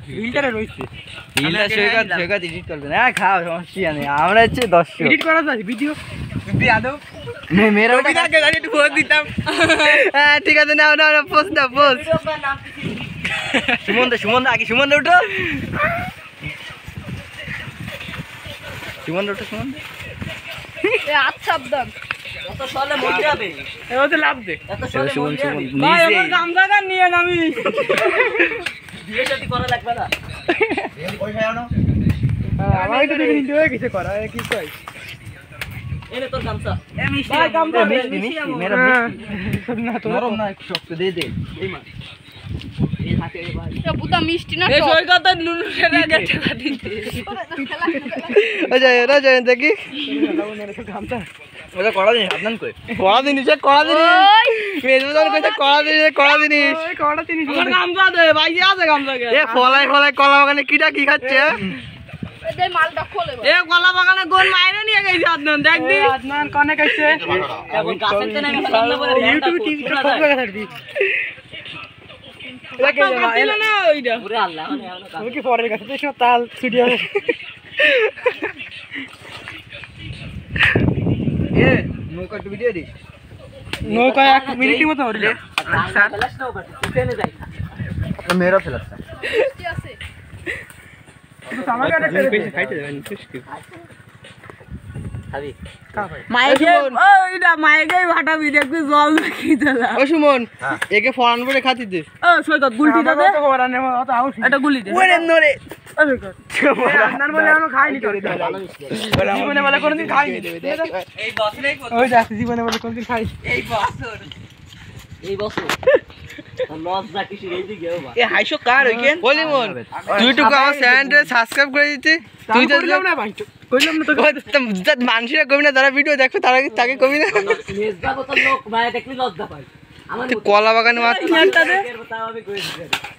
ফিল্টারে রইছে filter সেগা edit করবে না খাও সমস্যা নেই আমরা হচ্ছে 10 এডিট করা যায় ভিডিও আদৌ মেরা ওটা আগে একটু পোস্ট দিতাম হ্যাঁ ঠিক আছে নাও নাও পোস্ট দাও পোস্ট সুমন আগে সুমন উঠো সুমন উঠো সুমন এ আচ্ছা দাম এত সলে মরে যাবে এও তো লাভ দে এত সলে মরে যাবে ভাই নিজে আমার দাম জায়গা নিয়ে নামি বিয়ে শাদী করা লাগবে না আমার তো দুদিন হিন্দু হয়ে গেছে করা কি কই এনে তোর গামছা ভাই গামছা মিষ্টি মেরা মিষ্টি না তো নরম না একটু শক্ত দে এই মা এই হাতে ভাই এ বুতা মিষ্টি না এই টক সই কথা নুনু ছেড়ে গেছে ওরা যায় দেখি গামছা ওটা করা দিন আপনার কই কড়া জিনিস কড়া জিনিস ওই মেজবাজার কইতে কড়া জিনিস কড়া জিনিস আমার গামছা দে ভাই আছে গামছা কে এ ফলাই কলা বাগানে কিটা কি খাচ্ছে এ দে মালটা খোলে এ কলা বাগানে গোল মাইরে নিয়ে গেছে আদনান দেখ দি আদনান কোনে কইছে এখন কাছেতে নামে ফেললাম না পরে ইউটিউব টিভি সব জায়গা ছাড়বি এটা না ওইটা ওরে আল্লাহ মানে এমন কাজ ওই কি পরের কাছে তো সব তাল ছুটি হবে এ নৌকা একটু ভিডিও দিস নৌকা 1 মিনিটের মতো হইলো স্যার ফেলাস না ওটা ট্রেনে যাই আপনার মেয়েরা ফেলাচ্ছে মিষ্টি আছে আমাকে একটা কইছে খাইতে দেবেন খাবি মাইকে ওইটা মাইকে ভাটাবি দেখবি জল দেখি দাদা ও সুমন একে ফরান করে খাতি দে ও সৈকত গুলটি দাদা তো ফরানে অত আউস এটা গুলি দে ওরে নরে আরে কর আপনার বলে এখনো খাইনি করে জীবনে বলে কোনদিন খাইনি এই বছরেই ওই দেখ জীবনে বলে কোনদিন খাই এই বছর লস যা কিছু এই দিকে ও এ হাইশো কার ওইকেন বলি মন তুই একটু আমার চ্যানেলটা সাবস্ক্রাইব করে দিতে তুই তো কইলাম না ভাই কইলাম না তো মানুষরা কবি না যারা ভিডিও দেখবে তারা তাকে কবি না মেজবা কত লোক ভাই দেখলি লজ্জা পায় আমার কলা বাগানে মাত্র তাও আমি কই দিই